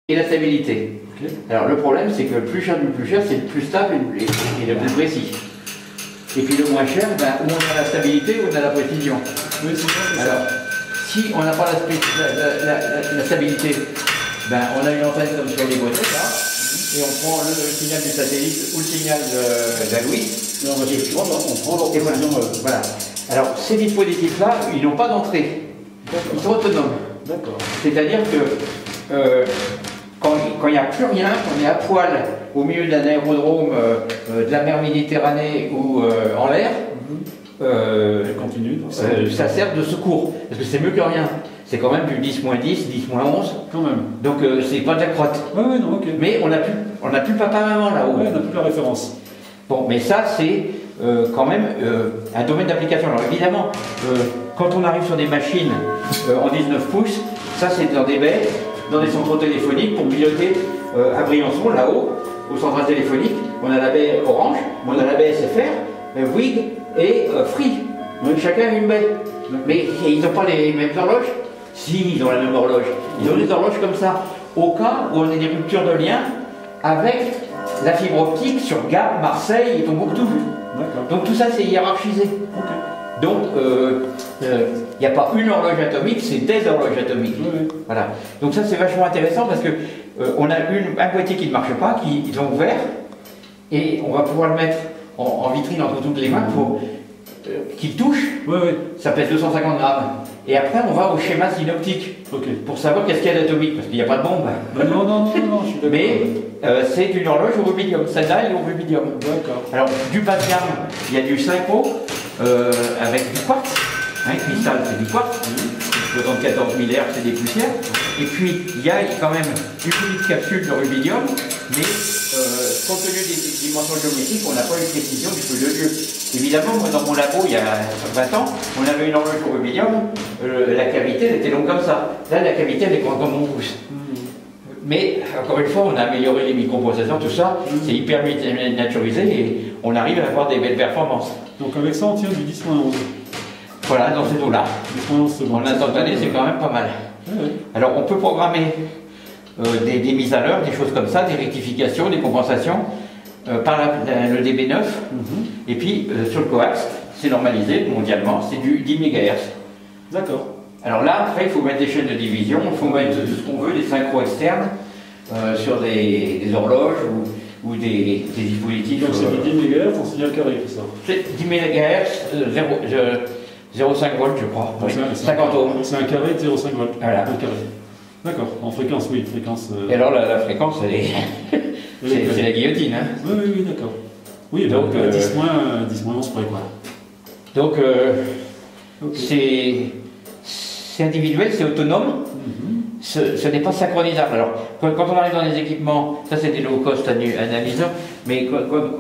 et la stabilité. Okay. Alors le problème, c'est que le plus cher du plus cher, c'est le plus stable et le plus précis. Et puis le moins cher, ben, où on a la stabilité, où on a la précision. Oui, c'est ça. Alors, si on n'a pas la stabilité, ben, on a une antenne comme sur les boîtiers, là, et on prend le signal du satellite ou le signal d'Aloïs. Et on prend leur précision. Voilà. Alors, ces dispositifs-là, ils n'ont pas d'entrée. Ils sont autonomes. D'accord. C'est-à-dire que quand il n'y a plus rien, qu'on est à poil au milieu d'un aérodrome de la mer Méditerranée ou en l'air, ça sert de secours. Parce que c'est mieux que rien. C'est quand même du 10-10, 10-11. Quand même. Donc c'est pas de la crotte. Oui, oui, non, ok. Mais on n'a plus papa-maman là-haut. Oui, on n'a plus la référence. Bon, mais ça c'est quand même un domaine d'application. Alors évidemment, quand on arrive sur des machines en 19 pouces, ça c'est dans des baies, dans des centraux téléphoniques pour piloter à Briançon, là-haut, au central téléphonique. On a la baie Orange, on a la baie SFR, Bouygues et Free. Donc chacun a une baie. Mais ils n'ont pas les mêmes horloges. Si, ils ont la même horloge. Ils ont des horloges comme ça, au cas où on a des ruptures de lien avec la fibre optique sur Gap, Marseille et Tombouctou. Donc tout ça c'est hiérarchisé. Okay. Donc il n'y a pas une horloge atomique, c'est des horloges atomiques. Oui. Voilà. Donc ça c'est vachement intéressant parce que on a un boîtier qui ne marche pas, qu'ils ont ouvert, et on va pouvoir le mettre en vitrine entre toutes les mains pour qu'il touche. Oui, oui. Ça pèse 250 grammes. Et après on va au schéma synoptique pour savoir qu'est-ce qu'il y a d'atomique, parce qu'il n'y a pas de bombe. Non, je suis d'accord. Mais c'est une horloge au rubidium. Celle-là elle est au rubidium. D'accord. Alors du bas de gamme, il y a du Synco avec du quartz. Cristal c'est du quartz. 74 000 Hz c'est des poussières. Et puis il y a quand même une petite capsule de rubidium, mais compte tenu des dimensions géométriques, on n'a pas une précision du feu de Dieu. Évidemment, moi dans mon labo il y a 20 ans, on avait une horloge au rubidium, la cavité elle était longue comme ça. Là la cavité elle est grande comme mon pouce. Mais encore une fois, on a amélioré les microprocesseurs, tout ça, c'est hyper miniaturisé et on arrive à avoir des belles performances. Donc avec ça on tient du 10-11. Voilà, dans ces eaux-là. En instantané, c'est quand même pas mal. Oui. Alors on peut programmer des mises à l'heure, des choses comme ça, des rectifications, des compensations par le DB9. Et puis sur le coax, c'est normalisé mondialement, c'est du 10 MHz. D'accord. Alors là, après, il faut mettre des chaînes de division, il faut mettre tout ce qu'on veut, des synchros externes sur des horloges ou des dispositifs. Donc c'est du 10 MHz en signal carré, tout ça. C'est 10 MHz, 0,5 volts, je crois. Oui, 50 ohms. C'est un carré de 0,5 volts. Voilà. Un carré. D'accord. En fréquence, oui. Fréquence, Et alors la fréquence, elle est... c'est la guillotine. Hein. Oui, d'accord. Oui, donc 10-11 près, quoi. Donc, c'est individuel, c'est autonome. Ce n'est pas synchronisable. Alors, quand on arrive dans les équipements, ça c'est des low cost analyseurs, mais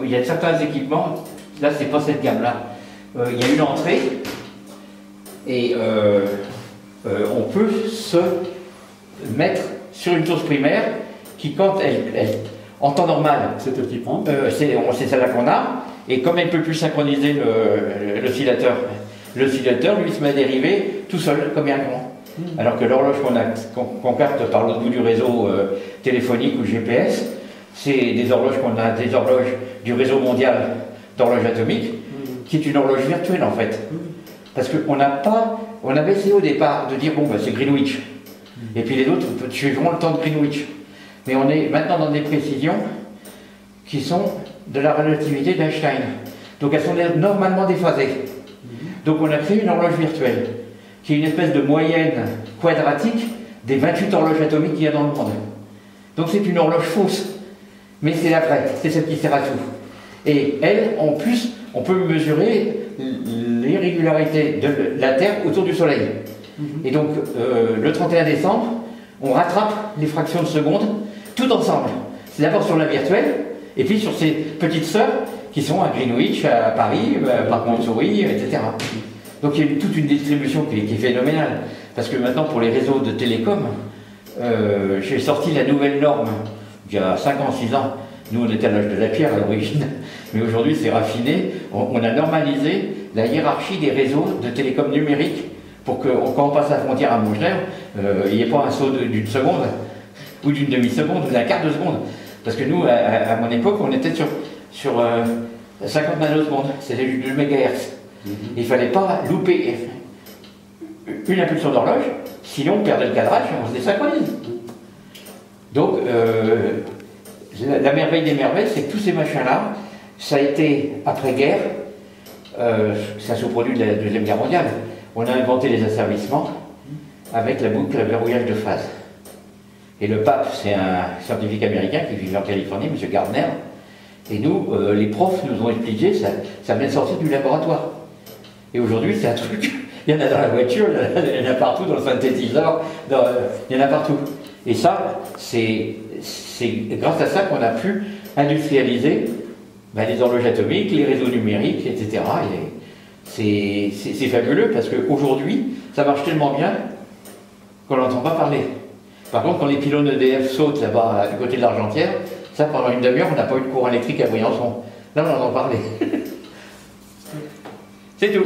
il y a certains équipements, là c'est pas cette gamme-là. Il y a une entrée et on peut se mettre sur une source primaire qui, quand elle en temps normal, c'est elle qui prend. C'est celle-là qu'on a, et comme elle ne peut plus synchroniser l'oscillateur, lui se met à dériver tout seul, comme un grand. Alors que l'horloge qu'on capte par l'autre bout du réseau téléphonique ou GPS, c'est des horloges des horloges du réseau mondial d'horloges atomiques, qui est une horloge virtuelle en fait. Parce qu'on avait essayé au départ de dire bon bah, c'est Greenwich, et puis les autres suivront le temps de Greenwich. Mais on est maintenant dans des précisions qui sont de la relativité d'Einstein. Donc elles sont normalement déphasées. Donc on a créé une horloge virtuelle, qui est une espèce de moyenne quadratique des 28 horloges atomiques qu'il y a dans le monde. Donc c'est une horloge fausse, mais c'est la vraie, c'est celle qui sert à tout. Et elle, en plus, on peut mesurer l'irrégularité de la Terre autour du Soleil. Et donc le 31 décembre, on rattrape les fractions de seconde tout ensemble. C'est d'abord sur la virtuelle, et puis sur ces petites sœurs qui sont à Greenwich, à Paris, Parc Montsouris, etc. Donc il y a toute une distribution qui est phénoménale. Parce que maintenant, pour les réseaux de télécom, j'ai sorti la nouvelle norme il y a 5 ans, 6 ans. Nous, on était à l'âge de la pierre à l'origine, mais aujourd'hui, c'est raffiné. On a normalisé la hiérarchie des réseaux de télécom numérique pour que, quand on passe la frontière à Montgenèvre, il n'y ait pas un saut d'une seconde ou d'une demi-seconde, ou d'un quart de seconde. Parce que nous, à mon époque, on était sur 50 nanosecondes, c'était du 2 MHz. Il ne fallait pas louper une impulsion d'horloge, sinon on perdait le cadrage et on se désynchronise. Donc, la merveille des merveilles, c'est que tous ces machins-là, ça a été après-guerre, c'est un sous-produit de la Deuxième Guerre mondiale. On a inventé les asservissements avec la boucle à verrouillage de phase. Et le pape, c'est un scientifique américain qui vit en Californie, M. Gardner. Et nous, les profs nous ont expliqué, ça vient de sortir du laboratoire. Et aujourd'hui, c'est un truc, il y en a dans la voiture, il y en a partout, dans le synthétiseur, il y en a partout. Et ça, c'est grâce à ça qu'on a pu industrialiser les horloges atomiques, les réseaux numériques, etc. Et c'est fabuleux parce qu'aujourd'hui, ça marche tellement bien qu'on n'entend pas parler. Par contre, quand les pylônes EDF sautent là-bas du côté de l'Argentière, ça pendant une demi-heure, on n'a pas eu de courant électrique à Briançon. Là, on entend parler. C'est tout.